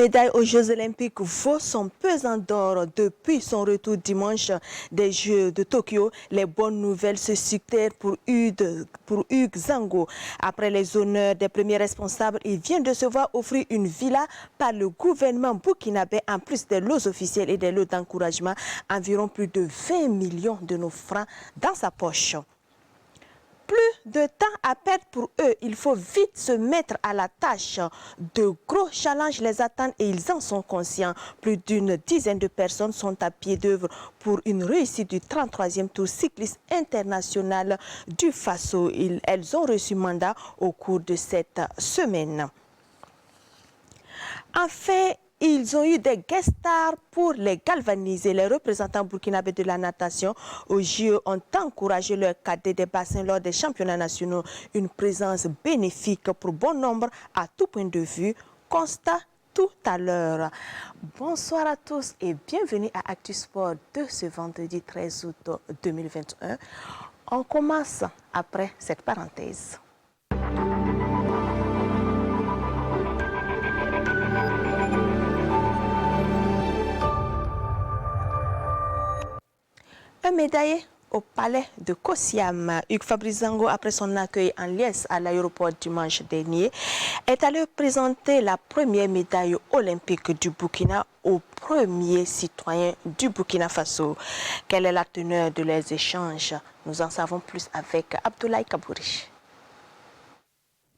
médaille aux Jeux Olympiques vaut son pesant d'or depuis son retour dimanche des Jeux de Tokyo. Les bonnes nouvelles se succèdent pour Hugues Zango. Après les honneurs des premiers responsables, il vient de se voir offrir une villa par le gouvernement burkinabé en plus des lots officiels et des lots d'encouragement, environ plus de 20 millions de nos francs dans sa poche. Plus de temps à perdre pour eux, il faut vite se mettre à la tâche. De gros challenges les attendent et ils en sont conscients. Plus d'une dizaine de personnes sont à pied d'œuvre pour une réussite du 33e tour cycliste international du Faso. Elles ont reçu mandat au cours de cette semaine. Enfin, ils ont eu des guest stars pour les galvaniser. Les représentants burkinabés de la natation aux JO ont encouragé leurs cadets des bassins lors des championnats nationaux. Une présence bénéfique pour bon nombre à tout point de vue. Constat tout à l'heure. Bonsoir à tous et bienvenue à Actu Sport de ce vendredi 13 août 2021. On commence après cette parenthèse. Un médaillé au palais de Kosiam, Hugues Fabrice Zango, après son accueil en liesse à l'aéroport dimanche dernier, est allé présenter la première médaille olympique du Burkina au premier citoyen du Burkina Faso. Quelle est la teneur de les échanges? Nous en savons plus avec Abdoulaye Kabouri.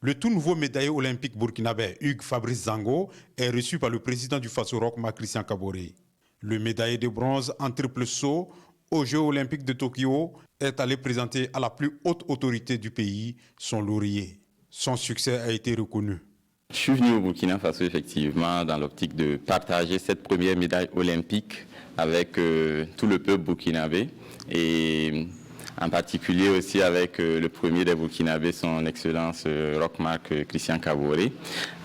Le tout nouveau médaillé olympique burkinabé Hugues Fabrice Zango est reçu par le président du Faso Rochma Christian Kaboré. Le médaillé de bronze en triple saut aux Jeux olympiques de Tokyo est allé présenter à la plus haute autorité du pays son laurier. Son succès a été reconnu. Je suis venu au Burkina Faso effectivement dans l'optique de partager cette première médaille olympique avec tout le peuple burkinabé et en particulier aussi avec le premier des Burkinabés, son Excellence Roch-Marc Christian Kaboré.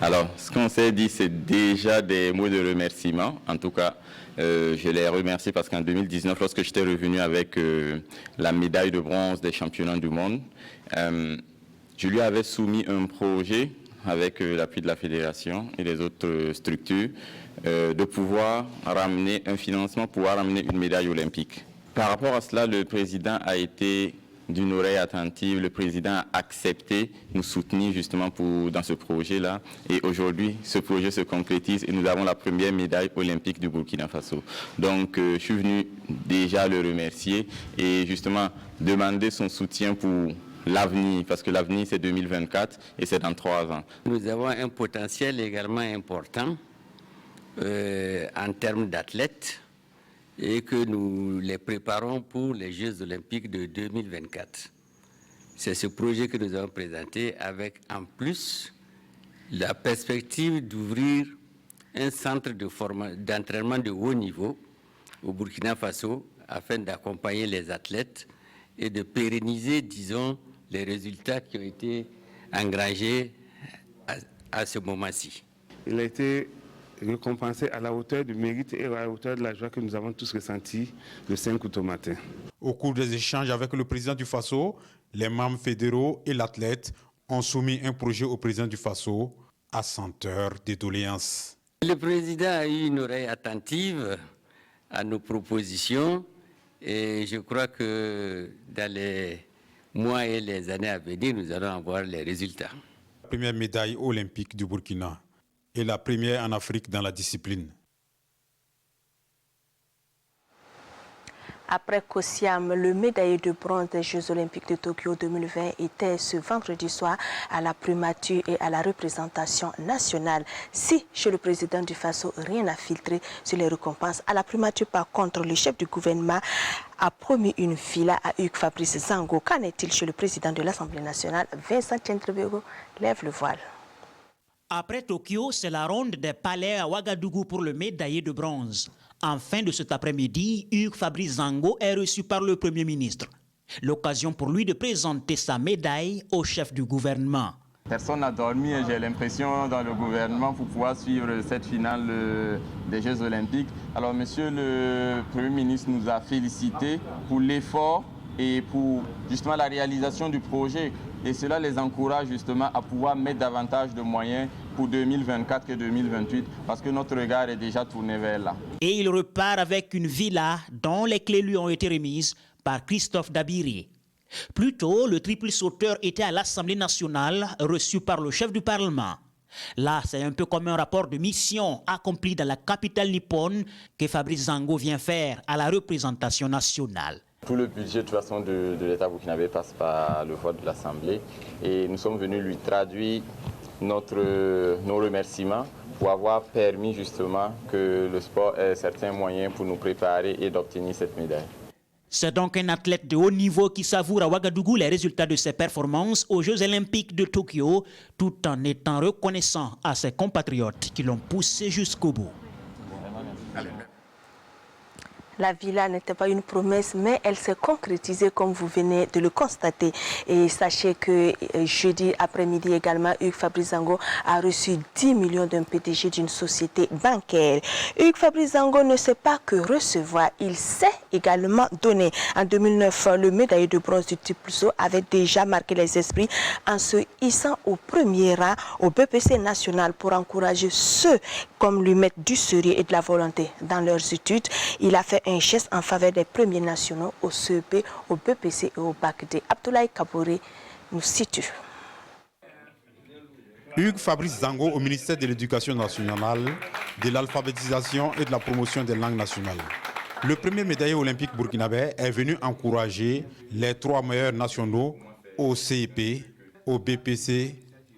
Alors, ce qu'on s'est dit, c'est déjà des mots de remerciement. En tout cas, je les remercie parce qu'en 2019, lorsque j'étais revenu avec la médaille de bronze des championnats du monde, je lui avais soumis un projet avec l'appui de la fédération et des autres structures de pouvoir ramener un financement, pouvoir ramener une médaille olympique. Par rapport à cela, le président a été d'une oreille attentive. Le président a accepté nous soutenir justement dans ce projet-là. Et aujourd'hui, ce projet se concrétise et nous avons la première médaille olympique du Burkina Faso. Donc, je suis venu déjà le remercier et justement demander son soutien pour l'avenir, parce que l'avenir c'est 2024 et c'est dans 3 ans. Nous avons un potentiel également important en termes d'athlètes, et que nous les préparons pour les Jeux olympiques de 2024. C'est ce projet que nous avons présenté avec en plus la perspective d'ouvrir un centre d'entraînement de haut niveau au Burkina Faso afin d'accompagner les athlètes et de pérenniser, disons, les résultats qui ont été engrangés à ce moment-ci. Il a été récompensé à la hauteur du mérite et à la hauteur de la joie que nous avons tous ressentis le 5 août au matin. Au cours des échanges avec le président du Faso, les membres fédéraux et l'athlète ont soumis un projet au président du Faso à 100 heures de doléances. Le président a eu une oreille attentive à nos propositions et je crois que dans les mois et les années à venir, nous allons avoir les résultats. La première médaille olympique du Burkina et la première en Afrique dans la discipline. Après Kosiam, le médaillé de bronze des Jeux olympiques de Tokyo 2020 était ce vendredi soir à la primature et à la représentation nationale. Si, chez le président du Faso, rien n'a filtré sur les récompenses, à la primature, par contre, le chef du gouvernement a promis une villa à Hugues Fabrice Zango. Qu'en est-il chez le président de l'Assemblée nationale? Vincent Tchentrebego lève le voile. Après Tokyo, c'est la ronde des palais à Ouagadougou pour le médaillé de bronze. En fin de cet après-midi, Hugues Fabrice Zango est reçu par le Premier ministre. L'occasion pour lui de présenter sa médaille au chef du gouvernement. Personne n'a dormi et j'ai l'impression dans le gouvernement pour pouvoir suivre cette finale des Jeux olympiques. Alors monsieur le Premier ministre nous a félicités pour l'effort et pour justement la réalisation du projet. Et cela les encourage justement à pouvoir mettre davantage de moyens pour 2024 et 2028 parce que notre regard est déjà tourné vers là. Et il repart avec une villa dont les clés lui ont été remises par Christophe Dabiri. Plus tôt, le triple sauteur était à l'Assemblée nationale reçu par le chef du Parlement. Là, c'est un peu comme un rapport de mission accompli dans la capitale nippone que Fabrice Zango vient faire à la représentation nationale. Tout le budget de toute façon de l'État burkinabé passe par le vote de l'Assemblée et nous sommes venus lui traduire nos remerciements pour avoir permis justement que le sport ait certains moyens pour nous préparer et d'obtenir cette médaille. C'est donc un athlète de haut niveau qui savoure à Ouagadougou les résultats de ses performances aux Jeux Olympiques de Tokyo, tout en étant reconnaissant à ses compatriotes qui l'ont poussé jusqu'au bout. La villa n'était pas une promesse, mais elle s'est concrétisée comme vous venez de le constater. Et sachez que jeudi après-midi également, Hugues Fabrice Zango a reçu 10 millions d'un PDG d'une société bancaire. Hugues Fabrice Zango ne sait pas que recevoir, il sait également donner. En 2009, le médaillé de bronze du triple saut avait déjà marqué les esprits en se hissant au premier rang au BPC national pour encourager ceux comme lui mettre du sérieux et de la volonté dans leurs études. Il a fait un geste en faveur des premiers nationaux au CEP, au BPC et au BACD. Abdoulaye Kaboré nous situe. Hugues Fabrice Zango au ministère de l'Éducation nationale, de l'alphabétisation et de la promotion des langues nationales. Le premier médaillé olympique burkinabé est venu encourager les 3 meilleurs nationaux au CEP, au BPC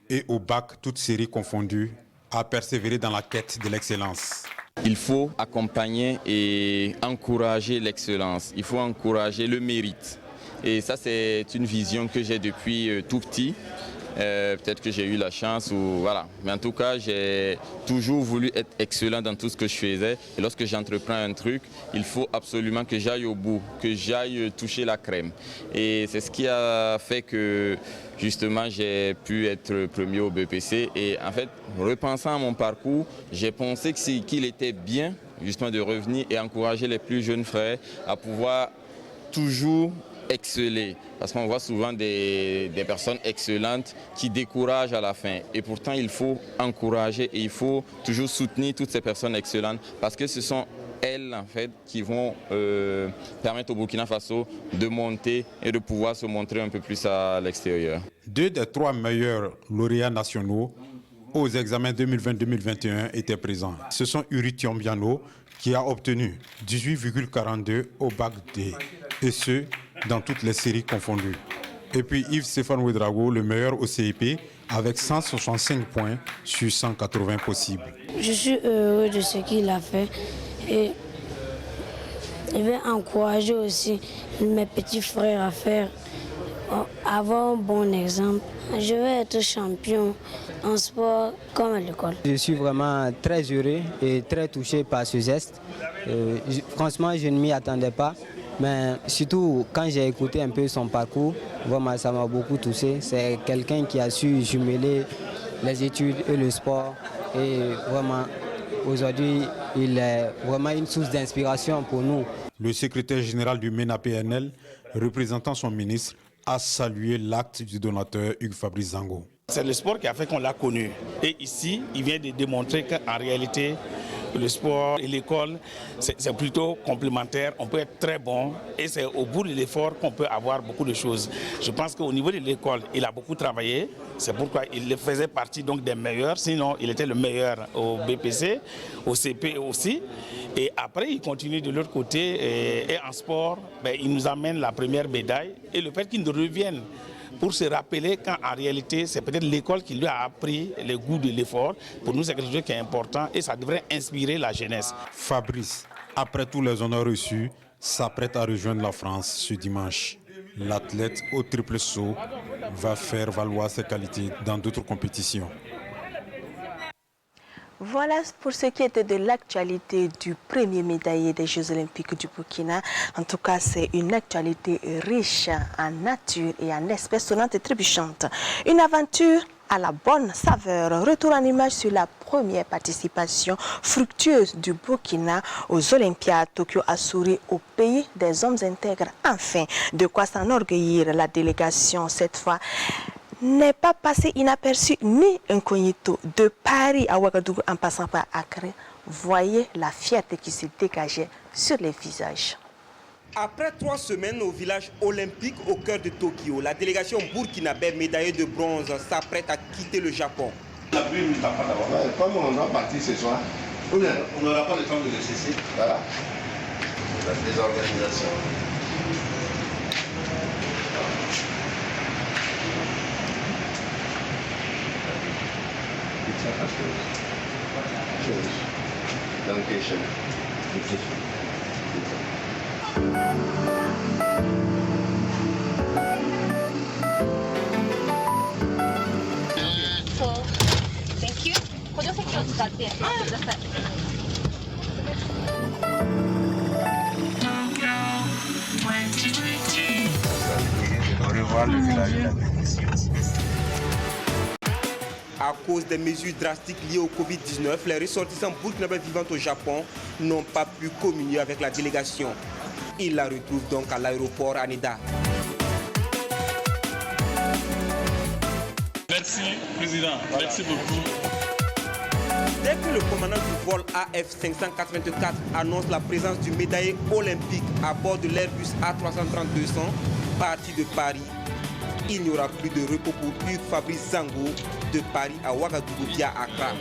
et au BAC, toutes séries confondues, à persévérer dans la quête de l'excellence. Il faut accompagner et encourager l'excellence. Il faut encourager le mérite. Et ça, c'est une vision que j'ai depuis tout petit. Peut-être que j'ai eu la chance, ou voilà. Mais en tout cas, j'ai toujours voulu être excellent dans tout ce que je faisais. Et lorsque j'entreprends un truc, il faut absolument que j'aille au bout, que j'aille toucher la crème. Et c'est ce qui a fait que, justement, j'ai pu être premier au BPC. Et en fait, repensant à mon parcours, j'ai pensé qu'il était bien, justement, de revenir et encourager les plus jeunes frères à pouvoir toujours exceller, parce qu'on voit souvent des personnes excellentes qui découragent à la fin, et pourtant il faut encourager et il faut toujours soutenir toutes ces personnes excellentes, parce que ce sont elles en fait qui vont permettre au Burkina Faso de monter et de pouvoir se montrer un peu plus à l'extérieur. 2 des 3 meilleurs lauréats nationaux aux examens 2020-2021 étaient présents. Ce sont Uri Tiombiano qui a obtenu 18,42 au bac D, et ce, dans toutes les séries confondues. Et puis Yves-Stéphane Ouedraogo, le meilleur au CEP, avec 165 points sur 180 possibles. Je suis heureux de ce qu'il a fait et je vais encourager aussi mes petits frères à faire, avoir un bon exemple. Je vais être champion en sport comme à l'école. Je suis vraiment très heureux et très touché par ce geste. Franchement, je ne m'y attendais pas. Mais surtout, quand j'ai écouté un peu son parcours, vraiment, ça m'a beaucoup touché. C'est quelqu'un qui a su jumeler les études et le sport. Et vraiment, aujourd'hui, il est vraiment une source d'inspiration pour nous. Le secrétaire général du MENA-PNL, représentant son ministre, a salué l'acte du donateur Hugues Fabrice Zango. C'est le sport qui a fait qu'on l'a connu. Et ici, il vient de démontrer qu'en réalité, le sport et l'école, c'est plutôt complémentaire. On peut être très bon et c'est au bout de l'effort qu'on peut avoir beaucoup de choses. Je pense qu'au niveau de l'école, il a beaucoup travaillé. C'est pourquoi il faisait partie donc des meilleurs. Sinon, il était le meilleur au BPC, au CP aussi. Et après, il continue de l'autre côté. Et en sport, il nous amène la première médaille. Et le fait qu'il nous revienne pour se rappeler qu'en réalité, c'est peut-être l'école qui lui a appris le goût de l'effort. Pour nous, c'est quelque chose qui est important et ça devrait inspirer la jeunesse. Fabrice, après tous les honneurs reçus, s'apprête à rejoindre la France ce dimanche. L'athlète au triple saut va faire valoir ses qualités dans d'autres compétitions. Voilà pour ce qui était de l'actualité du premier médaillé des Jeux Olympiques du Burkina. En tout cas, c'est une actualité riche en nature et en espèces sonnantes et trébuchantes. Une aventure à la bonne saveur. Retour en image sur la première participation fructueuse du Burkina aux Olympiades. Tokyo a souri au pays des hommes intègres. Enfin, de quoi s'enorgueillir la délégation cette fois n'est pas passé inaperçu ni incognito. De Paris à Ouagadougou en passant par Accra, voyez la fierté qui se dégageait sur les visages. Après 3 semaines au village olympique au cœur de Tokyo, la délégation burkinabé médaillée de bronze s'apprête à quitter le Japon. La pluie ne tape pas d'abord. Comme on doit partir ce soir, on n'aura pas le temps de le cesser. Voilà. La désorganisation. Thank you. 補助席を使って待ってください。À cause des mesures drastiques liées au Covid-19, les ressortissants burkinabés vivant au Japon n'ont pas pu communier avec la délégation. Ils la retrouvent donc à l'aéroport Haneda. Merci, Président. Merci beaucoup. Dès que le commandant du vol AF584 annonce la présence du médaillé olympique à bord de l'Airbus A330-200 parti de Paris, il n'y aura plus de repos pour Hugues Fabrice Zango de Paris à Ouagadougou via Accra.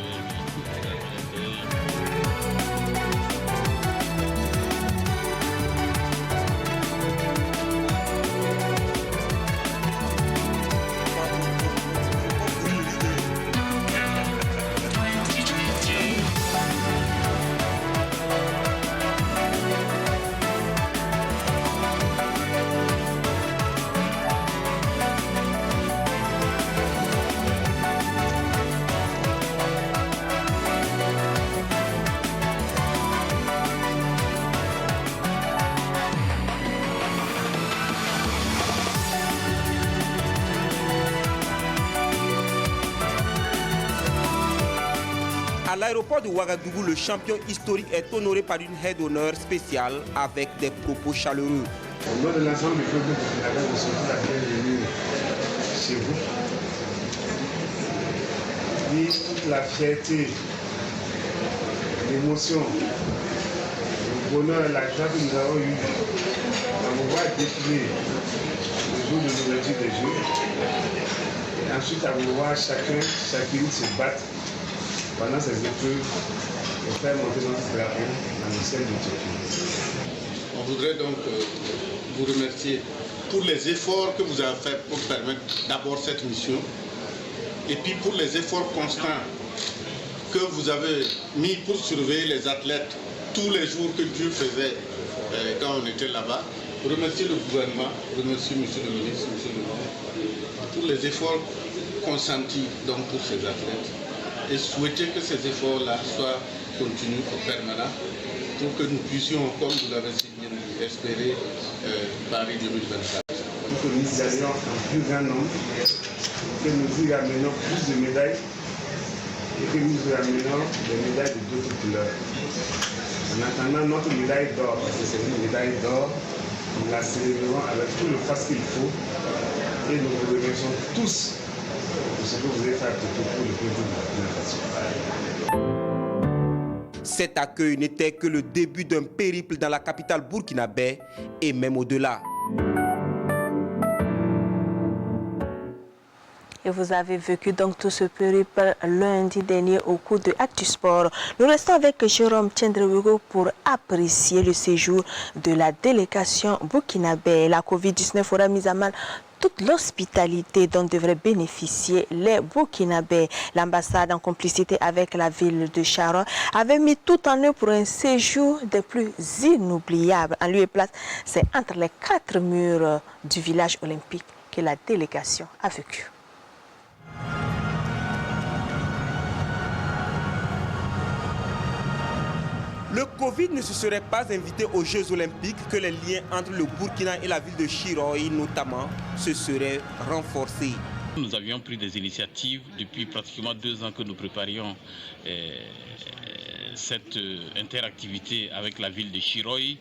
À l'aéroport de Ouagadougou, le champion historique est honoré par une aide d'honneur spéciale avec des propos chaleureux. Au nom de l'ensemble du peuple burkinabé, je souhaite la bienvenue chez vous. Et toute la fierté, l'émotion, le bonheur et la joie que nous avons eue à vous voir défiler le jour de l'ouverture des Jeux. Et ensuite à vous voir chacune se battre pendant ces épreuves et faire monter notre drapeau dans le ciel de Tokyo. On voudrait donc vous remercier pour les efforts que vous avez faits pour permettre d'abord cette mission et puis pour les efforts constants que vous avez mis pour surveiller les athlètes tous les jours que Dieu faisait quand on était là-bas. Remercier le gouvernement, remercier monsieur le ministre, monsieur le maire, pour les efforts consentis donc pour ces athlètes et souhaiter que ces efforts-là soient continus et permanents pour que nous puissions, comme vous l'avez si bien dit, espérer Paris 2024. Pour que nous y allions en plus grand nombre, que nous y amenions plus de médailles et que nous y amenions des médailles de d'autres couleurs. En attendant notre médaille d'or, parce que c'est une médaille d'or, nous la célébrerons avec tout le face qu'il faut et nous vous remercions tous de ce que vous avez fait pour le peuple de la nation. Cet accueil n'était que le début d'un périple dans la capitale burkinabé et même au-delà. Et vous avez vécu donc tout ce périple lundi dernier au cours de Actu Sport. Nous restons avec Jérôme Tchendrewego pour apprécier le séjour de la délégation burkinabé. La Covid-19 aura mis à mal toute l'hospitalité dont devraient bénéficier les Burkinabés. L'ambassade, en complicité avec la ville de Charon, avait mis tout en œuvre pour un séjour des plus inoubliables. En lieu et place, c'est entre les 4 murs du village olympique que la délégation a vécu. Le Covid ne se serait pas invité aux Jeux Olympiques que les liens entre le Burkina et la ville de Chiroy, notamment, se seraient renforcés. Nous avions pris des initiatives depuis pratiquement 2 ans que nous préparions cette interactivité avec la ville de Chiroy,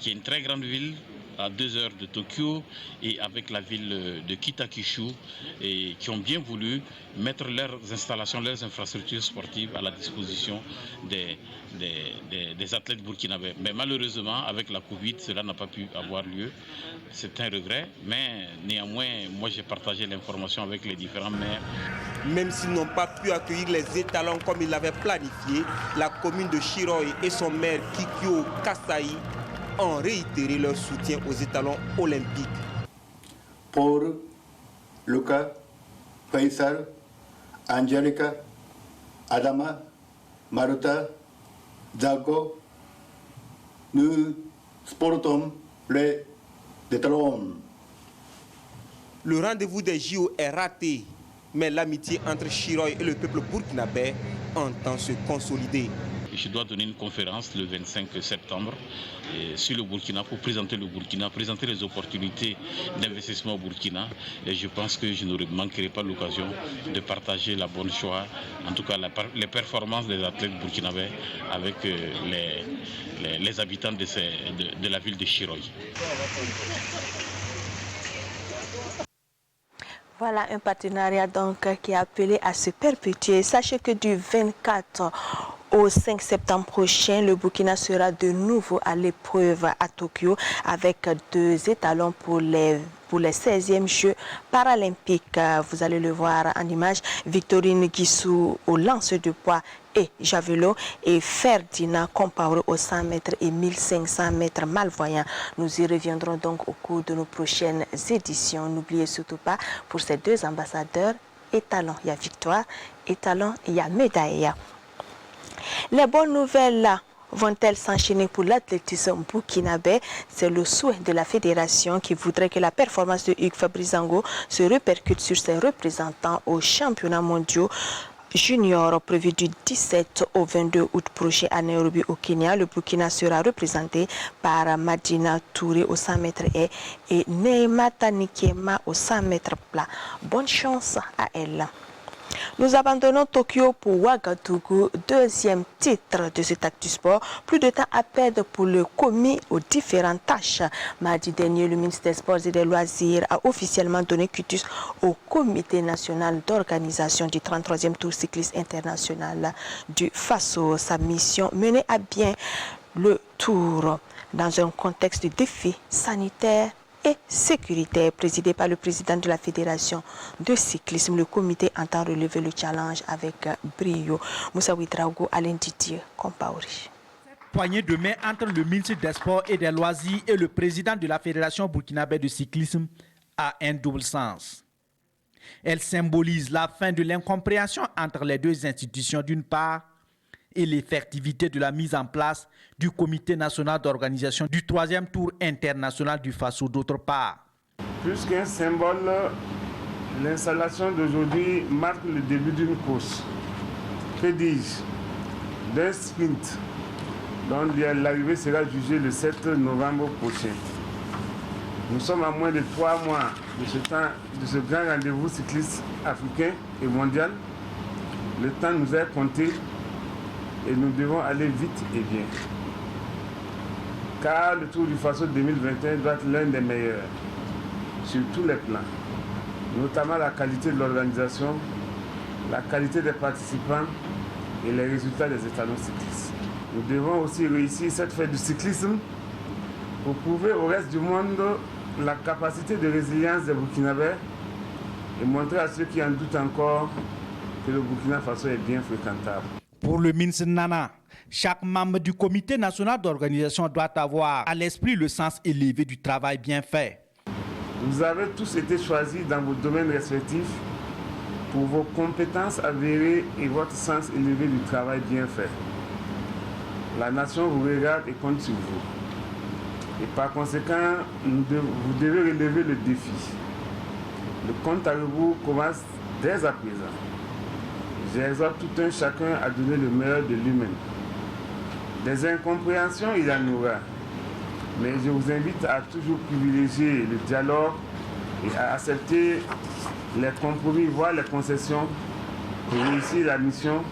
qui est une très grande ville à 2 heures de Tokyo et avec la ville de Kitakyushu et qui ont bien voulu mettre leurs installations, leurs infrastructures sportives à la disposition des athlètes burkinabés. Mais malheureusement, avec la Covid, cela n'a pas pu avoir lieu. C'est un regret, mais néanmoins, moi j'ai partagé l'information avec les différents maires. Même s'ils n'ont pas pu accueillir les étalons comme ils l'avaient planifié, la commune de Chiroy et son maire Kikyo Kasai ont réitéré leur soutien aux étalons olympiques. Pour Luca, Faisal, Angelica, Adama, Maruta, Zago, nous sportons les étalons. Le rendez-vous des JO est raté, mais l'amitié entre Chiroy et le peuple burkinabé entend se consolider. Je dois donner une conférence le 25 septembre sur le Burkina pour présenter le Burkina, présenter les opportunités d'investissement au Burkina. Et je pense que je ne manquerai pas l'occasion de partager la bonne choix, en tout cas les performances des athlètes burkinabés avec les habitants de la ville de Chiroy. Voilà un partenariat donc qui est appelé à se perpétuer. Sachez que du 24 au 5 septembre prochain, le Burkina sera de nouveau à l'épreuve à Tokyo avec 2 étalons pour les 16e Jeux paralympiques. Vous allez le voir en image. Victorine Guissou au lance de poids et javelot et Ferdinand Compaoré aux 100 mètres et 1500 mètres malvoyants. Nous y reviendrons donc au cours de nos prochaines éditions. N'oubliez surtout pas, pour ces 2 ambassadeurs, étalons, il y a victoire, étalons, il y a médaille. Les bonnes nouvelles là vont-elles s'enchaîner pour l'athlétisme burkinabé? C'est le souhait de la fédération qui voudrait que la performance de Hugues Fabrice Zango se répercute sur ses représentants aux championnats mondiaux junior prévu du 17 au 22 août prochain à Nairobi au Kenya. Le Burkina sera représenté par Madina Touré au 100 mètres et Neymata Nikema au 100 mètres plat. Bonne chance à elle. Nous abandonnons Tokyo pour Ouagadougou, 2e titre de cet acte du sport. Plus de temps à perdre pour le commis aux différentes tâches. Mardi dernier, le ministre des Sports et des Loisirs a officiellement donné quitus au Comité national d'organisation du 33e Tour cycliste international du Faso. Sa mission menée à bien le Tour dans un contexte de défi sanitaire et sécuritaire. Présidé par le président de la Fédération de cyclisme, le comité entend relever le challenge avec brio. Moussa Ouidraogo, Alain Didier, Compaoré. Poignée de main entre le ministre des Sports et des Loisirs et le président de la Fédération burkinabé de cyclisme a un double sens. Elle symbolise la fin de l'incompréhension entre les 2 institutions d'une part et l'effectivité de la mise en place du Comité national d'organisation du 3e Tour international du Faso d'autre part. Plus qu'un symbole, l'installation d'aujourd'hui marque le début d'une course. Que dis-je? D'un sprint dont l'arrivée sera jugée le 7 novembre prochain. Nous sommes à moins de 3 mois de ce grand rendez-vous cycliste africain et mondial. Le temps nous est compté et nous devons aller vite et bien. Car le Tour du Faso 2021 doit être l'un des meilleurs sur tous les plans, notamment la qualité de l'organisation, la qualité des participants et les résultats des étalons cyclistes. Nous devons aussi réussir cette fête du cyclisme pour prouver au reste du monde la capacité de résilience des Burkinabés et montrer à ceux qui en doutent encore que le Burkina Faso est bien fréquentable. Pour le ministre Nana, chaque membre du comité national d'organisation doit avoir à l'esprit le sens élevé du travail bien fait. Vous avez tous été choisis dans vos domaines respectifs pour vos compétences avérées et votre sens élevé du travail bien fait. La nation vous regarde et compte sur vous. Et par conséquent, vous devez relever le défi. Le compte à rebours commence dès à présent. J'exhorte tout un chacun à donner le meilleur de lui-même. Des incompréhensions, il y en aura. Mais je vous invite à toujours privilégier le dialogue et à accepter les compromis, voire les concessions pour réussir la mission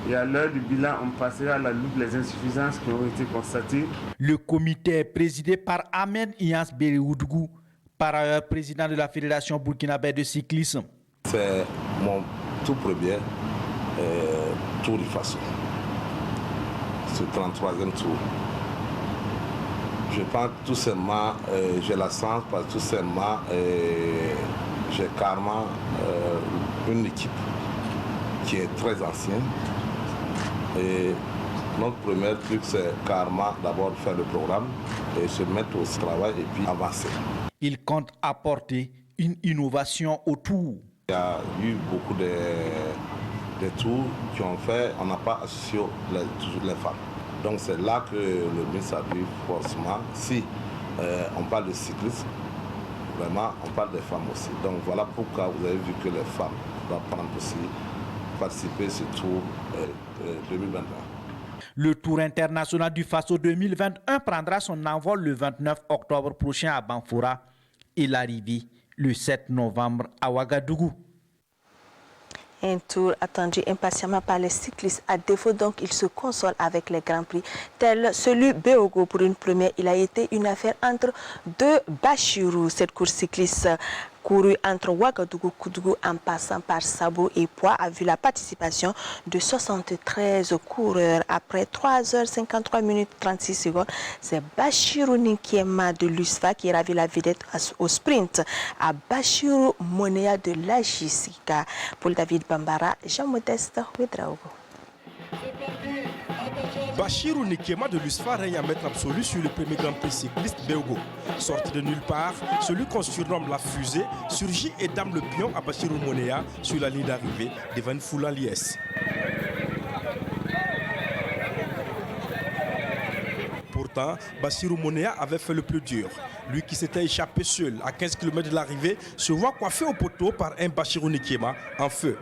Et à l'heure du bilan, on passera à la loupe les insuffisances qui ont été constatées. Le comité est présidé par Ahmed Iyas Bereoudgou, par ailleurs président de la Fédération burkinabé de cyclisme. C'est mon tout premier Tour du Faso, ce 33e tour. Je pense tout simplement, j'ai la chance parce que tout simplement, j'ai carrément une équipe qui est très ancienne. Et notre premier truc, c'est carrément d'abord faire le programme et se mettre au travail et puis avancer. Il compte apporter une innovation au tour. Il y a eu beaucoup de tours qui ont fait, on n'a pas associé les femmes. Donc c'est là que le ministre a dit forcément, si on parle de cyclisme, vraiment on parle des femmes aussi. Donc voilà pourquoi vous avez vu que les femmes doivent prendre aussi participer à ce tour 2021. Le Tour international du Faso 2021 prendra son envol le 29 octobre prochain à Banfoura et l'arrivée le 7 novembre à Ouagadougou. Un tour attendu impatiemment par les cyclistes. À défaut, donc, ils se consolent avec les grands prix. Tel celui Béogo pour une première, il a été une affaire entre deux Bachirou. Cette course cycliste courue entre Ouagadougou, Koudougou en passant par Sabou et Poix a vu la participation de 73 coureurs. Après 3h53 minutes 36 secondes, c'est Bachirou Ninkiema de l'USFA qui ravit la vedette au sprint à Bachirou Monea de la Jessica. Pour David Bambara, Jean-Modeste Ouedraogo. Bachirou Nikema de l'USFA règne à maître absolu sur le premier Grand Prix cycliste Béogo. Sorti de nulle part, celui qu'on surnomme la fusée surgit et dame le pion à Bachirou Monea sur la ligne d'arrivée devant une foule en liesse. Pourtant, Bachirou Monea avait fait le plus dur. Lui qui s'était échappé seul à 15 km de l'arrivée se voit coiffé au poteau par un Bachirou Nikema en feu.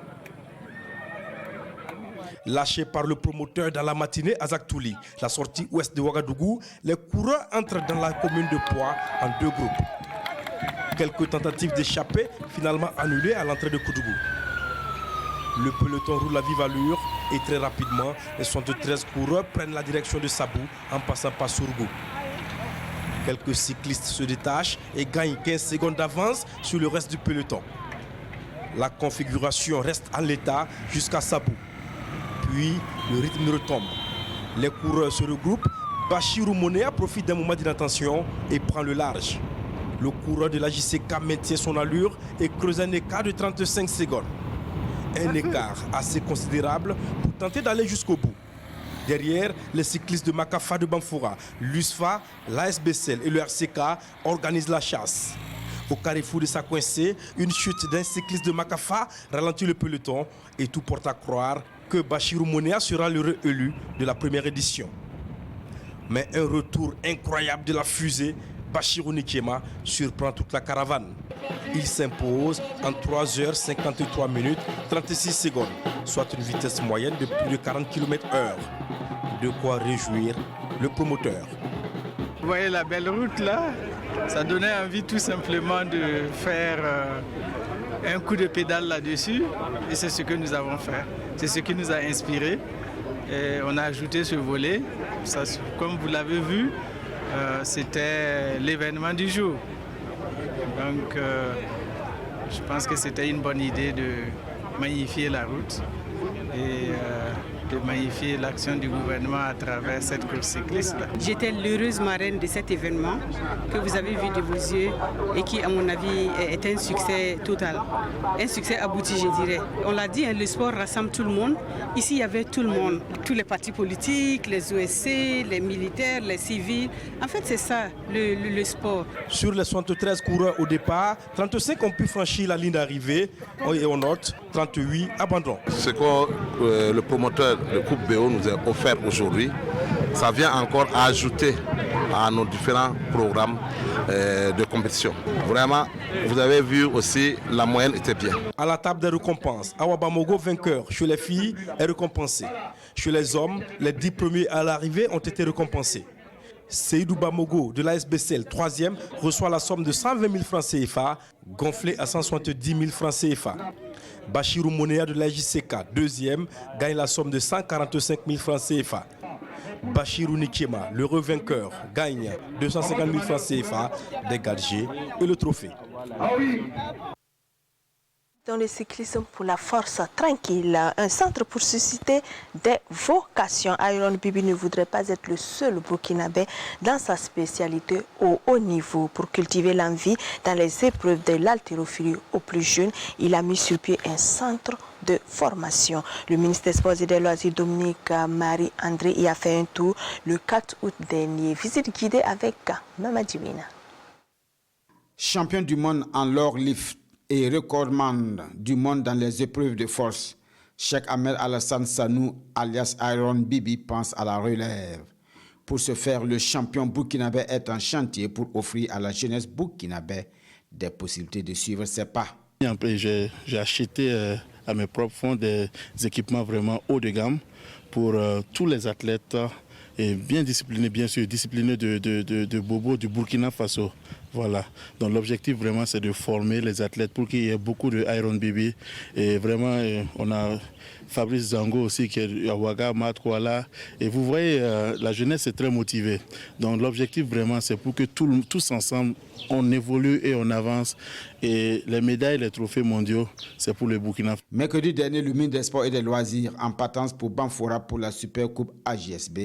Lâché par le promoteur dans la matinée à Zaktouli, la sortie ouest de Ouagadougou, les coureurs entrent dans la commune de Poix en deux groupes. Quelques tentatives d'échapper finalement annulées à l'entrée de Koudougou. Le peloton roule à vive allure et très rapidement, les 73 coureurs prennent la direction de Sabou en passant par Sourgou. Quelques cyclistes se détachent et gagnent 15 secondes d'avance sur le reste du peloton. La configuration reste en l'état jusqu'à Sabou. Puis, le rythme retombe. Les coureurs se regroupent. Bachirou Monea profite d'un moment d'inattention et prend le large. Le coureur de la JCK maintient son allure et creuse un écart de 35 secondes. Un écart assez considérable pour tenter d'aller jusqu'au bout. Derrière, les cyclistes de Makafa de Banfoura, l'USFA, l'ASBCL et le RCK organisent la chasse. Au carrefour de Sacoincé, une chute d'un cycliste de Makafa ralentit le peloton et tout porte à croire que Bachirou Monea sera le réélu de la première édition. Mais un retour incroyable de la fusée, Bachirou Nikema surprend toute la caravane. Il s'impose en 3h53 minutes 36 secondes, soit une vitesse moyenne de plus de 40 km/h. De quoi réjouir le promoteur. Vous voyez la belle route là, ça donnait envie tout simplement de faire un coup de pédale là-dessus et c'est ce que nous avons fait. C'est ce qui nous a inspiré. Et on a ajouté ce volet. Ça, comme vous l'avez vu, c'était l'événement du jour. Donc je pense que c'était une bonne idée de magnifier la route et de magnifier l'action du gouvernement à travers cette course cycliste. J'étais l'heureuse marraine de cet événement que vous avez vu de vos yeux et qui, à mon avis, est un succès total. Un succès abouti, je dirais. On l'a dit, hein, le sport rassemble tout le monde. Ici, il y avait tout le monde. Tous les partis politiques, les OSC, les militaires, les civils. En fait, c'est ça, le sport. Sur les 73 coureurs au départ, 35 ont pu franchir la ligne d'arrivée et on note 38 abandons. Ce que le promoteur de Coupe BO nous a offert aujourd'hui, ça vient encore ajouter à nos différents programmes de compétition. Vraiment, vous avez vu aussi, la moyenne était bien. À la table des récompenses, Awa Bamogo, vainqueur chez les filles, est récompensé. Chez les hommes, les 10 premiers à l'arrivée ont été récompensés. Seydou Bamogo de la SBCL, 3e, reçoit la somme de 120 000 francs CFA, gonflée à 170 000 francs CFA. Bachirou Monea de la JCK, 2e, gagne la somme de 145 000 francs CFA. Bachirou Nikiema, le revainqueur, gagne 250 000 francs CFA, des gadgets et le trophée. Dans le cyclisme pour la force tranquille, un centre pour susciter des vocations. Iron Bibi ne voudrait pas être le seul Burkinabé dans sa spécialité au haut niveau. Pour cultiver l'envie dans les épreuves de l'haltérophilie aux plus jeunes, il a mis sur pied un centre de formation. Le ministre des Sports et des Loisirs, Dominique Marie-André, y a fait un tour le 4 août dernier. Visite guidée avec Mamadi Mina. Champion du monde en lore lift et recordman du monde dans les épreuves de force, Cheikh Ahmed Alassane Sanou, alias Iron Bibi, pense à la relève. Pour ce faire, le champion burkinabé est en chantier pour offrir à la jeunesse burkinabé des possibilités de suivre ses pas. J'ai acheté à mes propres fonds des équipements vraiment haut de gamme pour tous les athlètes et bien disciplinés, bien sûr, disciplinés de Bobo du Burkina Faso. Voilà, donc l'objectif vraiment c'est de former les athlètes pour qu'il y ait beaucoup de Iron Bibi. Et vraiment on a Fabrice Zango aussi qui est à Ouaga, Matkouala. Et vous voyez, la jeunesse est très motivée. Donc l'objectif vraiment c'est pour que tous ensemble on évolue et on avance. Et les médailles, les trophées mondiaux, c'est pour le Burkina. Mercredi dernier, le ministre des Sports et des Loisirs en partance pour Banfora pour la Super Coupe AJSB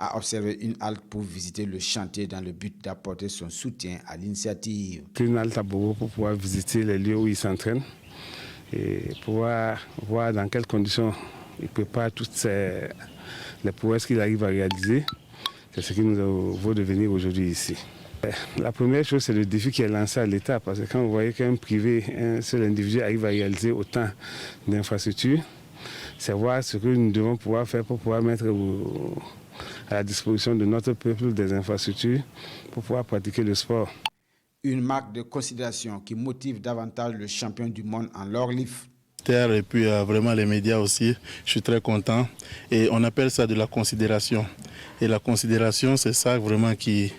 a observé une halte pour visiter le chantier dans le but d'apporter son soutien à l'initiative. Une halte à Bobo pour pouvoir visiter les lieux où ils s'entraînent et pouvoir voir dans quelles conditions il prépare toutes les prouesses qu'il arrive à réaliser. C'est ce qui nous vaut de venir aujourd'hui ici. La première chose, c'est le défi qui est lancé à l'État, parce que quand vous voyez qu'un privé, un seul individu arrive à réaliser autant d'infrastructures, c'est voir ce que nous devons pouvoir faire pour pouvoir mettre à la disposition de notre peuple des infrastructures pour pouvoir pratiquer le sport. Une marque de considération qui motive davantage le champion du monde en lore lift. Et puis vraiment les médias aussi, je suis très content. Et on appelle ça de la considération. Et la considération, c'est ça vraiment qui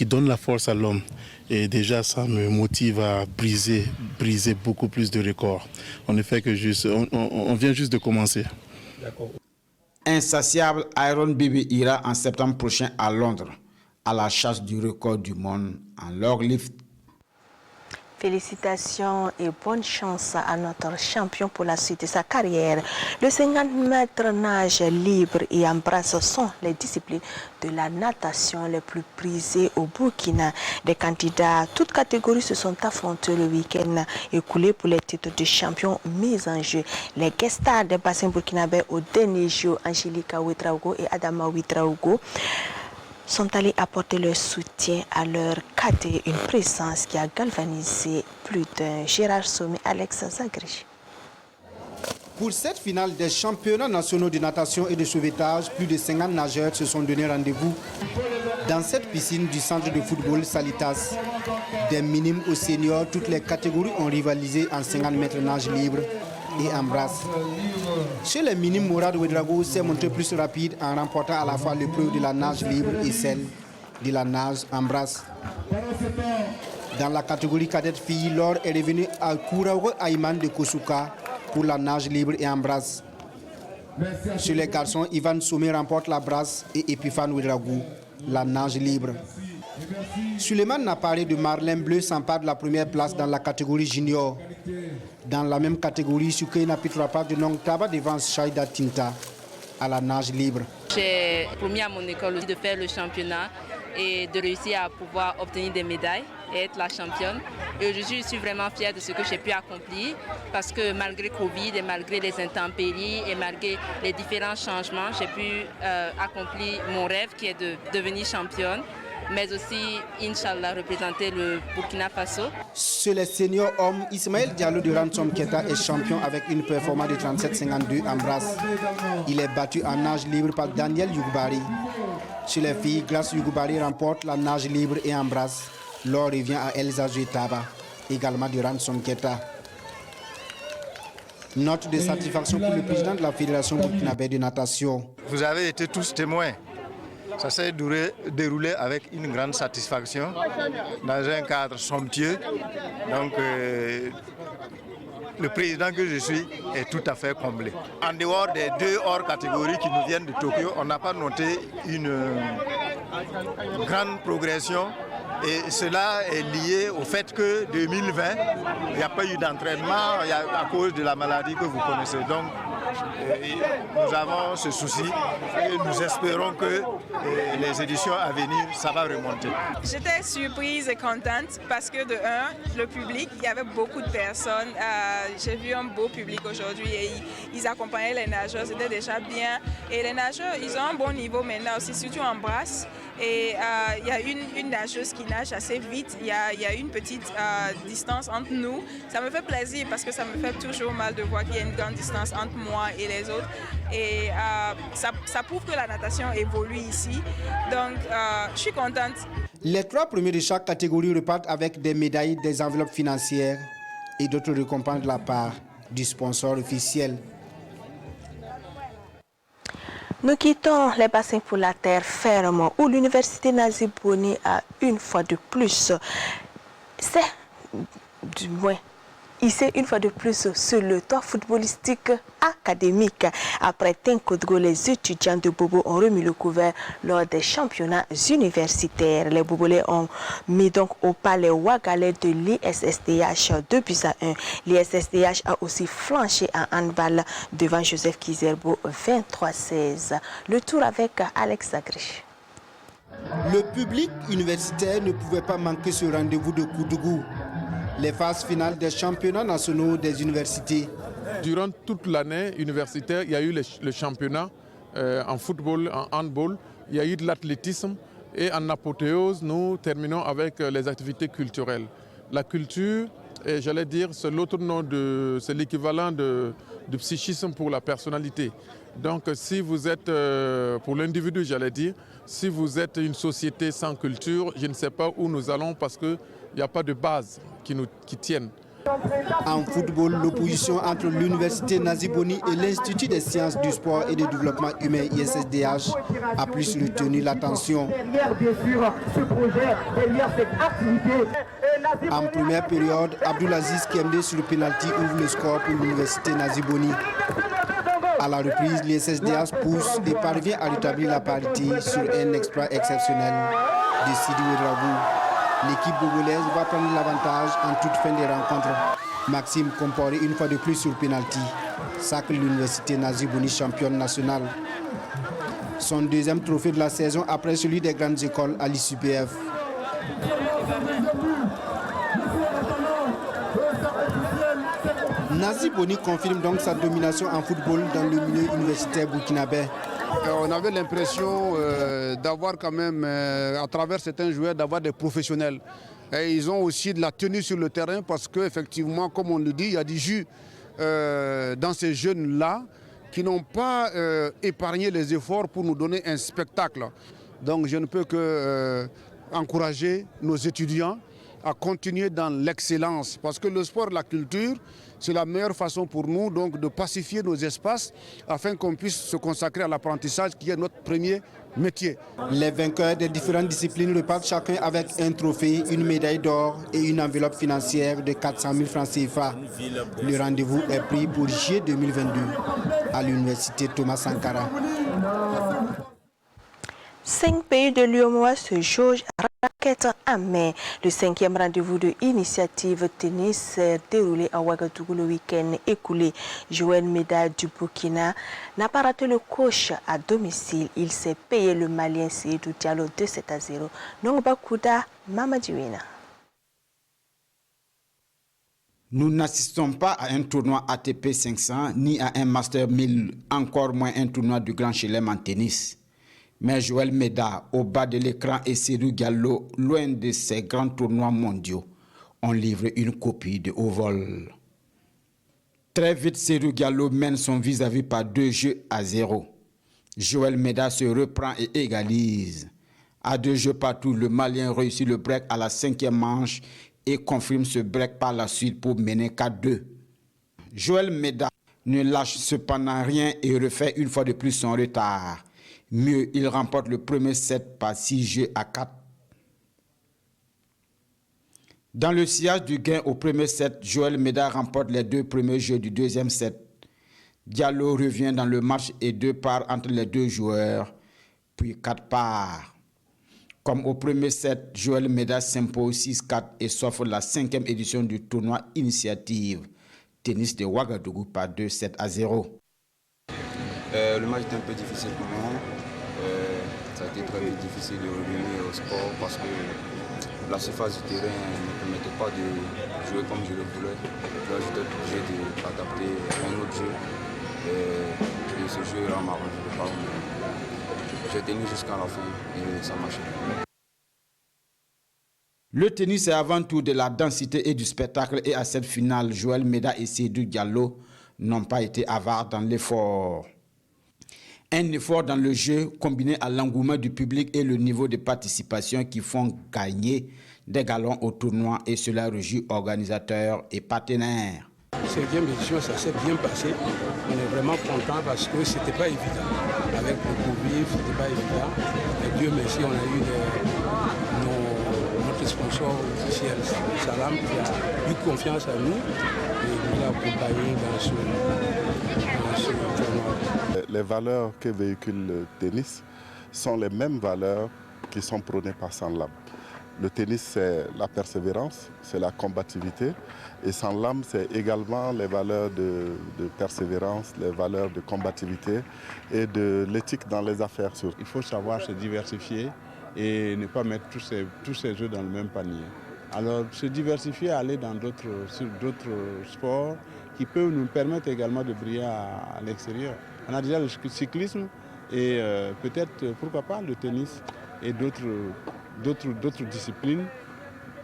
donne la force à l'homme. Et déjà, ça me motive à briser beaucoup plus de records. On ne fait que on vient juste de commencer. D'accord. Insatiable, Iron Bibi ira en septembre prochain à Londres à la chasse du record du monde en lore lift. Félicitations et bonne chance à notre champion pour la suite de sa carrière. Le 50 mètres nage libre et en brasse sont les disciplines de la natation les plus prisées au Burkina. Des candidats, toutes catégories, se sont affrontés le week-end écoulé pour les titres de champion mis en jeu. Les guest stars des bassins burkinabés au dernier jour, Angélica Ouedraogo et Adama Ouedraogo, sont allés apporter leur soutien à leur cadet, une présence qui a galvanisé plus d'un. Gérard Sommet, Alex Zagri. Pour cette finale des championnats nationaux de natation et de sauvetage, plus de 50 nageurs se sont donné rendez-vous dans cette piscine du centre de football Salitas. Des minimes aux seniors, toutes les catégories ont rivalisé en 50 mètres nage libre et en brasse. Chez les minimes, Mourad Ouedraogo s'est montré plus rapide en remportant à la fois l'épreuve de la nage libre et celle de la nage en brasse. Dans la catégorie cadette filles, l'or est revenu à Kouraogo Ayman de Kosuka pour la nage libre et en brasse. Chez les garçons, Ivan Soumé remporte la brasse et Epifane Ouedraogo la nage libre. Suleiman Naparé de Marlin Bleu s'empare de la première place dans la catégorie junior. Dans la même catégorie, Soukeina Pitrapa de Nongtaba devance Shaida Tinta à la nage libre. J'ai promis à mon école aussi de faire le championnat et de réussir à pouvoir obtenir des médailles et être la championne. Et aujourd'hui, je suis vraiment fière de ce que j'ai pu accomplir parce que malgré Covid et malgré les intempéries et malgré les différents changements, j'ai pu accomplir mon rêve qui est de devenir championne, mais aussi, Inch'Allah, représenter le Burkina Faso. Chez les seniors hommes, Ismaël Diallo de Ransom Keta est champion avec une performance de 37,52 en brasse. Il est battu en nage libre par Daniel Yougubari. Chez les filles, Glace Yougubari remporte la nage libre et en brasse. L'or revient à Elsa Zuetaba, également de Ransom Keta. Note de satisfaction pour le président de la Fédération burkinabé de natation. Vous avez été tous témoins Ça s'est déroulé avec une grande satisfaction, dans un cadre somptueux. Donc, le président que je suis est tout à fait comblé. En dehors des 2 hors catégories qui nous viennent de Tokyo, on n'a pas noté une grande progression. Et cela est lié au fait que 2020, il n'y a pas eu d'entraînement à cause de la maladie que vous connaissez. Donc, nous avons ce souci et nous espérons que les éditions à venir, ça va remonter. J'étais surprise et contente parce que de un, le public, il y avait beaucoup de personnes. J'ai vu un beau public aujourd'hui et ils accompagnaient les nageurs, c'était déjà bien. Et les nageurs, ils ont un bon niveau maintenant aussi, surtout en brasse. Et il y a une nageuse qui nage assez vite, il y a une petite distance entre nous. Ça me fait plaisir parce que ça me fait toujours mal de voir qu'il y a une grande distance entre moi et les autres. Et ça prouve que la natation évolue ici. Donc, je suis contente. Les 3 premiers de chaque catégorie repartent avec des médailles, des enveloppes financières et d'autres récompenses de la part du sponsor officiel. Nous quittons les bassins pour la terre ferme où l'université Nazi Boni a une fois de plus, une fois de plus sur le toit footballistique académique. Après Tenkodgo, les étudiants de Bobo ont remis le couvert lors des championnats universitaires. Les Bobolais ont mis donc au palais Ouagalais de l'ISSDH 2-1. L'ISSDH a aussi flanché en handball devant Joseph Kizerbo 23-16. Le tour avec Alex Zagri. Le public universitaire ne pouvait pas manquer ce rendez-vous de Koudougou. Les phases finales des championnats nationaux des universités. Durant toute l'année universitaire, il y a eu le championnat en football, en handball, il y a eu de l'athlétisme et en apothéose, nous terminons avec les activités culturelles. La culture, j'allais dire, c'est l'autre nom c'est l'équivalent du psychisme pour la personnalité. Donc si vous êtes, pour l'individu, j'allais dire, si vous êtes une société sans culture, je ne sais pas où nous allons parce qu'il n'y a pas de base qui tienne. En football, l'opposition entre l'université Nazi Boni et l'Institut des sciences du sport et du développement humain ISSDH a plus retenu l'attention. En première période, Abdoulaziz Kemde sur le pénalty ouvre le score pour l'université Nazi Boni. À la reprise, l'ISSDH pousse et parvient à rétablir la parité sur un exploit exceptionnel de Sidi Ouedraogo. L'équipe bobolaise va prendre l'avantage en toute fin des rencontres. Maxime Comporé une fois de plus sur penalty. Sacre l'université Nazi Boni championne nationale. Son deuxième trophée de la saison après celui des grandes écoles à l'ICPF. Nazi Boni confirme donc sa domination en football dans le milieu universitaire burkinabé. On avait l'impression d'avoir quand même, à travers certains joueurs, d'avoir des professionnels. Et ils ont aussi de la tenue sur le terrain parce qu'effectivement, comme on le dit, il y a du jus dans ces jeunes-là qui n'ont pas épargné les efforts pour nous donner un spectacle. Donc je ne peux que encourager nos étudiants à continuer dans l'excellence parce que le sport, la culture, c'est la meilleure façon pour nous donc, de pacifier nos espaces afin qu'on puisse se consacrer à l'apprentissage qui est notre premier métier. Les vainqueurs des différentes disciplines repartent chacun avec un trophée, une médaille d'or et une enveloppe financière de 400 000 francs CFA. Le rendez-vous est pris pour juillet 2022 à l'université Thomas Sankara. 5 pays de l'UEMOA se jaugent raquettes en main. Le 5e rendez-vous de l'initiative tennis s'est déroulé à Ouagadougou le week-end écoulé. Joël Méda du Burkina n'a pas raté le coach à domicile. Il s'est payé le Malien Seydou Diallo 2-7-0. Nongba Kouda, Mamadiouina. Nous n'assistons pas à un tournoi ATP 500 ni à un Master 1000, encore moins un tournoi du Grand Chelem en tennis. Mais Joël Méda, au bas de l'écran, et Seydou Diallo, loin de ces grands tournois mondiaux, ont livré une copie de haut vol. Très vite, Seydou Diallo mène son vis-à-vis par 2-0. Joël Méda se reprend et égalise. À 2-partout, le Malien réussit le break à la 5e manche et confirme ce break par la suite pour mener 4-2. Joël Méda ne lâche cependant rien et refait une fois de plus son retard. Mieux, il remporte le premier set par 6 jeux à 4. Dans le sillage du gain au premier set, Joël Meda remporte les 2 premiers jeux du deuxième set. Diallo revient dans le match et 2 parts entre les 2 joueurs, puis 4 parts. Comme au premier set, Joël Meda s'impose 6-4 et s'offre la 5e édition du tournoi Initiative Tennis de Ouagadougou par 2-7-0. Le match était un peu difficile pour moi. Ça a été très difficile de revenir au sport parce que la surface du terrain ne permettait pas de jouer comme je le voulais. Là, j'étais obligé de m'adapter à un autre jeu. Et ce jeu-là m'a rendu pas. J'ai tenu jusqu'à la fin et ça marchait. Le tennis est avant tout de la densité et du spectacle et à cette finale, Joël Meda et Seydou Diallo n'ont pas été avares dans l'effort. Un effort dans le jeu combiné à l'engouement du public et le niveau de participation qui font gagner des galons au tournoi et cela réjouit organisateurs et partenaires. Cette édition, ça s'est bien passé. On est vraiment content parce que ce n'était pas évident. Avec le Covid, ce n'était pas évident. Et Dieu merci, on a eu notre sponsor officiel, Salam, qui a eu confiance à nous et nous a accompagnés dans ce tournoi. Les valeurs que véhicule le tennis sont les mêmes valeurs qui sont prônées par Sanlam. Le tennis, c'est la persévérance, c'est la combativité. Et Sanlam, c'est également les valeurs de persévérance, les valeurs de combativité et de l'éthique dans les affaires. Il faut savoir se diversifier et ne pas mettre tous ses œufs dans le même panier. Alors, se diversifier, aller dans d'autres sports qui peuvent nous permettre également de briller à l'extérieur. On a déjà le cyclisme et peut-être, pourquoi pas, le tennis et d'autres disciplines.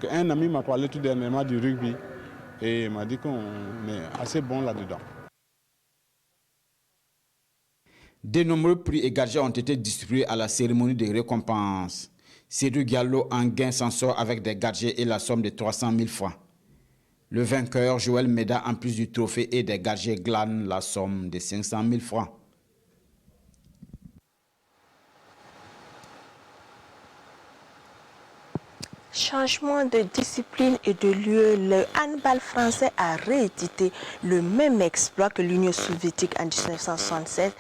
Un ami m'a parlé tout dernièrement du rugby et m'a dit qu'on est assez bon là-dedans. De nombreux prix et gadgets ont été distribués à la cérémonie de récompense. Seydou Diallo en gain s'en sort avec des gadgets et la somme de 300 000 francs. Le vainqueur, Joël Meda, en plus du trophée et des gadgets, glane la somme de 500 000 francs. Changement de discipline et de lieu, le handball français a réédité le même exploit que l'Union soviétique en 1976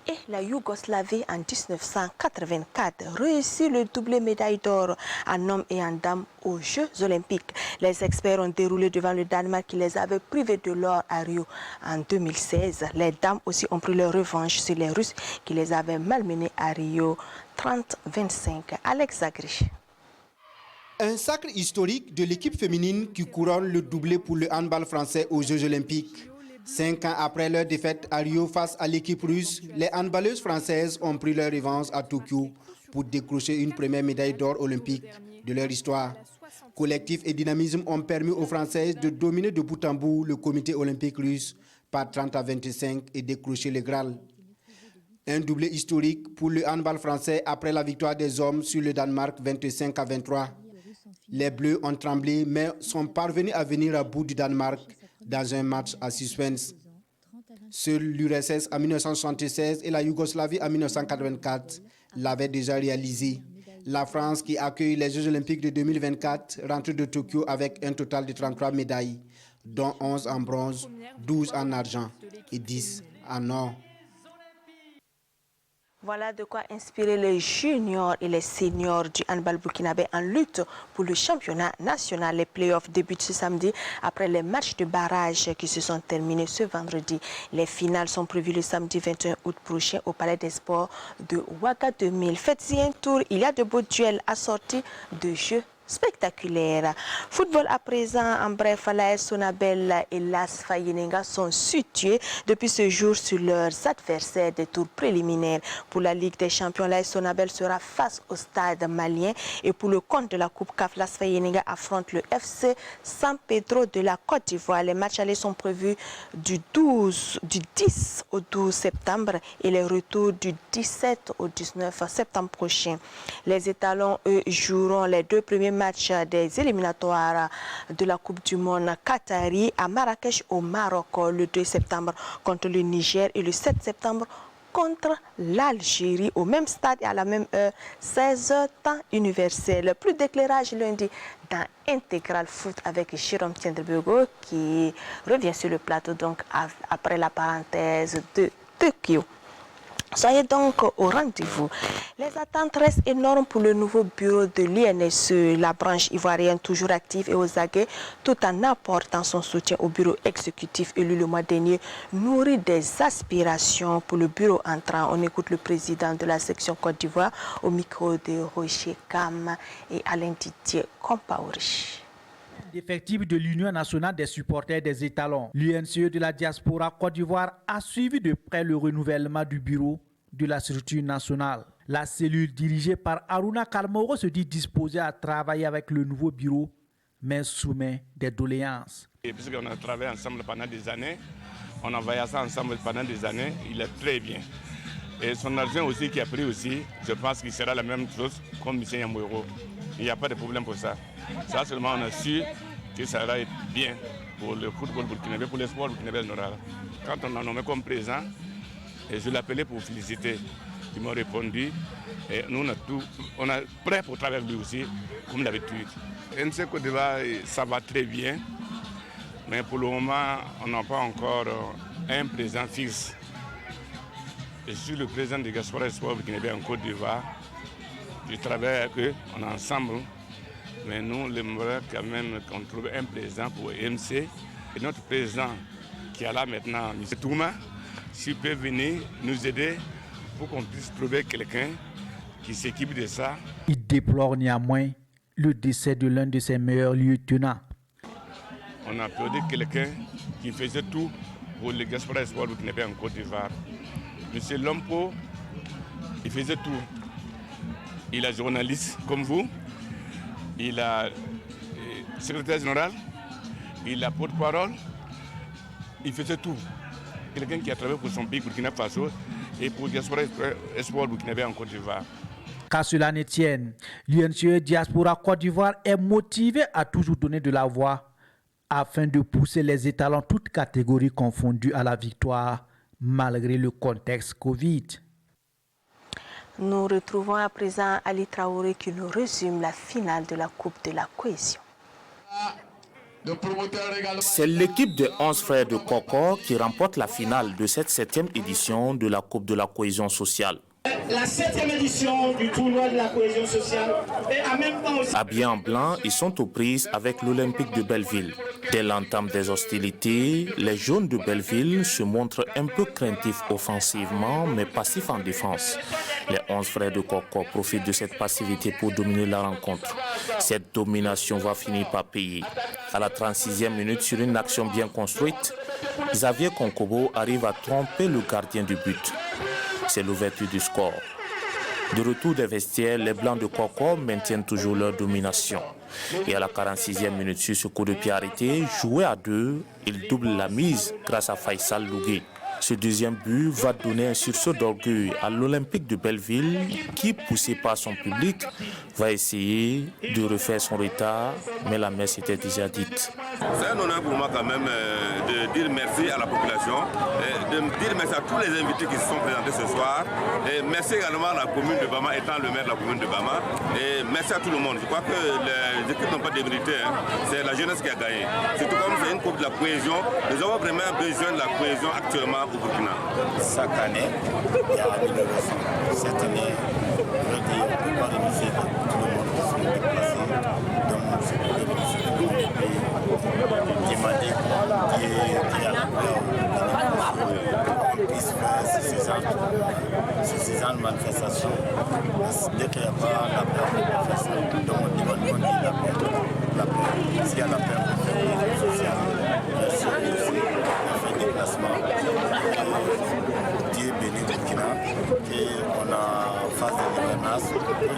et la Yougoslavie en 1984, réussit le doublé médaille d'or en hommes et en dames aux Jeux olympiques. Les experts ont déroulé devant le Danemark qui les avait privés de l'or à Rio en 2016. Les dames aussi ont pris leur revanche sur les Russes qui les avaient malmenés à Rio 30-25. Alex Zagri. Un sacre historique de l'équipe féminine qui couronne le doublé pour le handball français aux Jeux olympiques. 5 ans après leur défaite à Rio face à l'équipe russe, les handballeuses françaises ont pris leur revanche à Tokyo pour décrocher une première médaille d'or olympique de leur histoire. Collectif et dynamisme ont permis aux Françaises de dominer de bout en bout le comité olympique russe par 30-25 et décrocher le Graal. Un doublé historique pour le handball français après la victoire des hommes sur le Danemark 25-23. Les Bleus ont tremblé mais sont parvenus à venir à bout du Danemark dans un match à suspense. Seul l'URSS en 1976 et la Yougoslavie en 1984 l'avaient déjà réalisé. La France, qui accueille les Jeux olympiques de 2024, rentre de Tokyo avec un total de 33 médailles, dont 11 en bronze, 12 en argent et 10 en or. Voilà de quoi inspirer les juniors et les seniors du handball burkinabé en lutte pour le championnat national. Les playoffs débutent ce samedi après les matchs de barrage qui se sont terminés ce vendredi. Les finales sont prévues le samedi 21 août prochain au Palais des Sports de Ouaga 2000. Faites-y un tour, il y a de beaux duels assortis de jeux spectaculaire. Football à présent, en bref, l'AS Sonabel et l'AS Fayenenga sont situés depuis ce jour sur leurs adversaires des tours préliminaires. Pour la Ligue des Champions, l'AS Sonabel sera face au Stade malien et pour le compte de la Coupe CAF, l'AS Fayenenga affronte le FC San Pedro de la Côte d'Ivoire. Les matchs allés sont prévus du 10 au 12 septembre et les retours du 17 au 19 septembre prochain. Les étalons, eux, joueront les deux premiers match des éliminatoires de la Coupe du Monde Qatari à Marrakech au Maroc le 2 septembre contre le Niger et le 7 septembre contre l'Algérie au même stade et à la même heure, 16h temps universel. Plus d'éclairage lundi dans Intégral Foot avec Jérôme Tiendrebego qui revient sur le plateau donc après la parenthèse de Tokyo. Soyez donc au rendez-vous. Les attentes restent énormes pour le nouveau bureau de l'INSE, la branche ivoirienne toujours active et aux aguets, tout en apportant son soutien au bureau exécutif élu le mois dernier, nourrit des aspirations pour le bureau entrant. On écoute le président de la section Côte d'Ivoire au micro de Roger Kam et Alain Didier Compaoré. Effectif de l'Union nationale des supporters des étalons. L'UNCE de la diaspora Côte d'Ivoire a suivi de près le renouvellement du bureau de la structure nationale. La cellule dirigée par Aruna Kalmoro se dit disposée à travailler avec le nouveau bureau, mais soumet des doléances. Puisqu'on a travaillé ensemble pendant des années, on a voyagé ensemble pendant des années, il est très bien. Et son argent aussi qui a pris aussi, je pense qu'il sera la même chose comme M. Yamouiro. Il n'y a pas de problème pour ça. Ça seulement on a su que ça va être bien pour le football burkinabé, pour le sport burkinabé général. Quand on l'a nommé comme président, et je l'ai appelé pour féliciter. Ils m'ont répondu et nous on est prêt pour travailler avec lui aussi, comme d'habitude. NC Côte d'Ivoire, ça va très bien, mais pour le moment, on n'a pas encore un président fixe. Je suis le président de Diaspora Sport burkinabé en Côte d'Ivoire. Je travaille avec eux, on est ensemble, mais nous, on aimerait quand même qu'on trouve un président pour MC. Et notre président qui est là maintenant, M. Touma, s'il peut venir nous aider pour qu'on puisse trouver quelqu'un qui s'équipe de ça. Il déplore néanmoins le décès de l'un de ses meilleurs lieutenants. On a perdu quelqu'un qui faisait tout pour le Diaspora Sport burkinabé en Côte d'Ivoire. M. Lompo, il faisait tout. Il est journaliste comme vous, il est secrétaire général, il est porte-parole, il faisait tout. Quelqu'un qui a travaillé pour son pays, Burkina Faso, et pour Diaspora Espoir burkinabé en Côte d'Ivoire. Qu'à cela ne tienne, l'UNCE Diaspora Côte d'Ivoire est motivé à toujours donner de la voix afin de pousser les étalons toutes catégories confondues à la victoire malgré le contexte Covid. Nous retrouvons à présent Ali Traoré qui nous résume la finale de la Coupe de la Cohésion. C'est l'équipe des 11 frères de Koko qui remporte la finale de cette 7e édition de la Coupe de la Cohésion sociale. La 7e édition du tournoi de la cohésion sociale et en même temps aussi... Habillés en blanc, ils sont aux prises avec l'Olympique de Belleville. Dès l'entame des hostilités, les jaunes de Belleville se montrent un peu craintifs offensivement, mais passifs en défense. Les 11 frères de Koko profitent de cette passivité pour dominer la rencontre. Cette domination va finir par payer. À la 36e minute, sur une action bien construite, Xavier Konkobo arrive à tromper le gardien du but. C'est l'ouverture du score. De retour des vestiaires, les Blancs de Koko maintiennent toujours leur domination. Et à la 46e minute, sur ce coup de pied arrêté, joué à 2, ils doublent la mise grâce à Faisal Lougué. Ce deuxième but va donner un sursaut d'orgueil à l'Olympique de Belleville qui, poussé par son public, va essayer de refaire son retard, mais la messe était déjà dite. C'est un honneur pour moi quand même de dire merci à la population, de dire merci à tous les invités qui se sont présentés ce soir. Et merci également à la commune de Bama, étant le maire de la commune de Bama. Et merci à tout le monde. Je crois que les équipes n'ont pas démérité. C'est la jeunesse qui a gagné. Surtout comme c'est une coupe de la cohésion, nous avons vraiment besoin de la cohésion actuellement au Burkina. Chaque année, il y a une innovation. Cette année, je dis, on ne peut pas réviser tout le monde qui sont déplacés. Donc, c'est pour réviser tout le monde. Demander qui est à la on puisse faire ces genres de manifestations. Dès qu'il n'y a pas la paix, donc on demande la paix. S'il y a la paix, on fait des sociales. Merci aussi, on fait des déplacements. Dieu bénit Burkina, qu'on a en face de l'hivernage.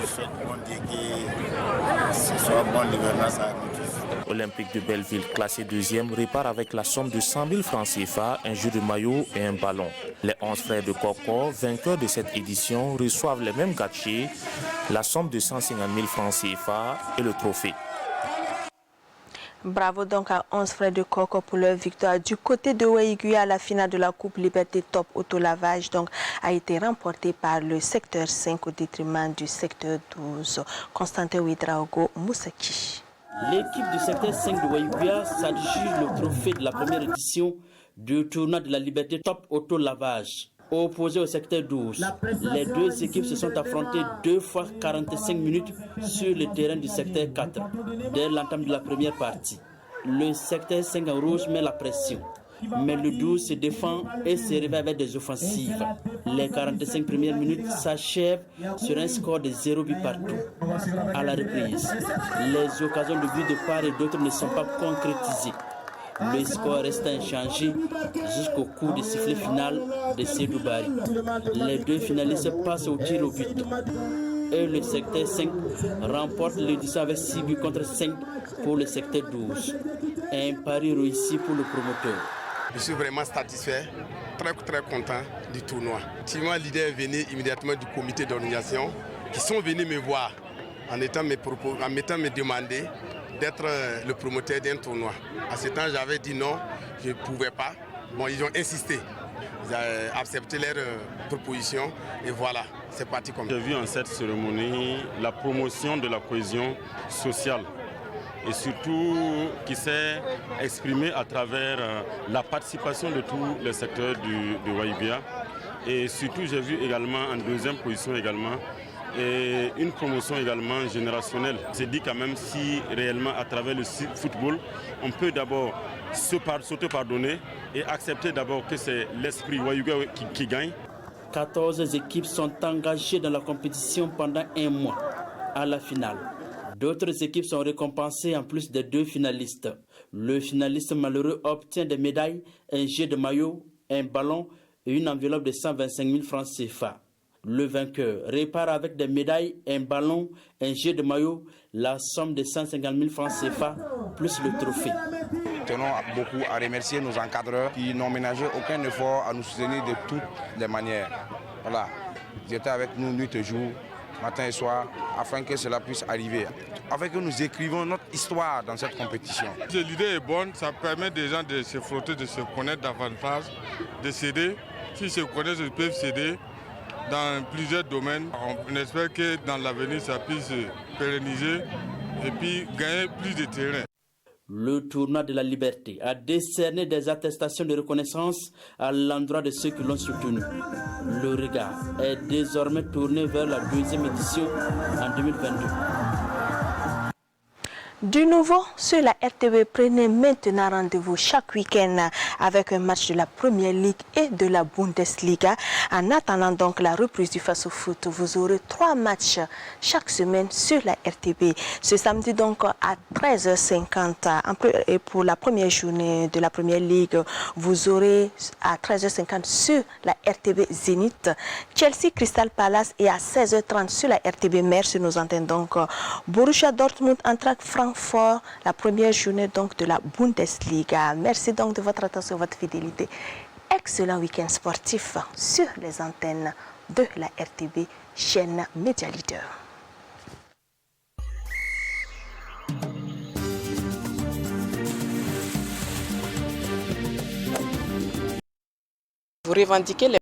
Je souhaite bon Dieu que ce soit bon l'hivernage avec nous tous. Olympique de Belleville, classé deuxième, répare avec la somme de 100 000 francs CFA, un jeu de maillot et un ballon. Les 11 frères de Koko, vainqueurs de cette édition, reçoivent les mêmes gâchis, la somme de 150 000 francs CFA et le trophée. Bravo donc à 11 frères de Coco pour leur victoire. Du côté de Waiguya, la finale de la Coupe Liberté Top Autolavage donc, a été remportée par le secteur 5 au détriment du secteur 12. Constantin Ouidraogo Moussaki. L'équipe du secteur 5 de Waiguya s'adjuge le trophée de la première édition du tournoi de la Liberté Top Autolavage. Opposé au secteur 12, les deux équipes se sont affrontées 2 fois 45 minutes sur le terrain du secteur 4, dès l'entame de la première partie. Le secteur 5 en rouge met la pression, mais le 12 se défend et se réveille avec des offensives. Les 45 premières minutes s'achèvent sur un score de 0 but partout. À la reprise, les occasions de but de part et d'autre ne sont pas concrétisées. Le score reste inchangé jusqu'au coup de sifflet final de Seydou Bari. Les deux finalistes passent au tir au but. Et le secteur 5 remporte l'édition avec 6 buts contre 5 pour le secteur 12. Un pari réussi pour le promoteur. Je suis vraiment satisfait, très content du tournoi. Effectivement, l'idée est venue immédiatement du comité d'organisation qui sont venus me voir en m'étant demandé d'être le promoteur d'un tournoi. À ce temps, j'avais dit non, je ne pouvais pas. Bon, ils ont insisté. Ils ont accepté leur proposition et voilà, c'est parti comme ça. J'ai vu en cette cérémonie la promotion de la cohésion sociale et surtout qui s'est exprimée à travers la participation de tous les secteurs de Waiguya. Et surtout, j'ai vu également en deuxième position également et une promotion également générationnelle. C'est dit quand même si réellement à travers le football, on peut d'abord s'auto-pardonner et accepter d'abord que c'est l'esprit Waiguya qui gagne. 14 équipes sont engagées dans la compétition pendant 1 mois. À la finale, d'autres équipes sont récompensées en plus des 2 finalistes. Le finaliste malheureux obtient des médailles, un jet de maillot, un ballon et une enveloppe de 125 000 francs CFA. Le vainqueur répare avec des médailles, un ballon, un jet de maillot, la somme de 150 000 francs CFA plus le trophée. Nous tenons beaucoup à remercier nos encadreurs qui n'ont ménagé aucun effort à nous soutenir de toutes les manières. Voilà, ils étaient avec nous nuit et jour, matin et soir, afin que cela puisse arriver. Afin que nous écrivons notre histoire dans cette compétition. L'idée est bonne, ça permet des gens de se frotter, de se connaître davantage, de s'aider. S'ils se connaissent, ils peuvent s'aider dans plusieurs domaines. On espère que dans l'avenir, ça puisse se pérenniser et puis gagner plus de terrain. Le tournoi de la liberté a décerné des attestations de reconnaissance à l'endroit de ceux qui l'ont soutenu. Le regard est désormais tourné vers la 2e édition en 2022. Du nouveau, sur la RTV, prenez maintenant rendez-vous chaque week-end avec un match de la Première Ligue et de la Bundesliga. En attendant donc la reprise du face-au-foot, vous aurez 3 matchs chaque semaine sur la RTB. Ce samedi donc à 13h50 et pour la première journée de la Première Ligue, vous aurez à 13h50 sur la RTB Zénith, Chelsea Crystal Palace et à 16h30 sur la RTB Mer sur nos antennes donc Borussia Dortmund Eintracht Francfort. La première journée donc de la Bundesliga. Merci donc de votre attention, votre fidélité. Excellent week-end sportif sur les antennes de la RTB, chaîne Média Leader. Vous revendiquez les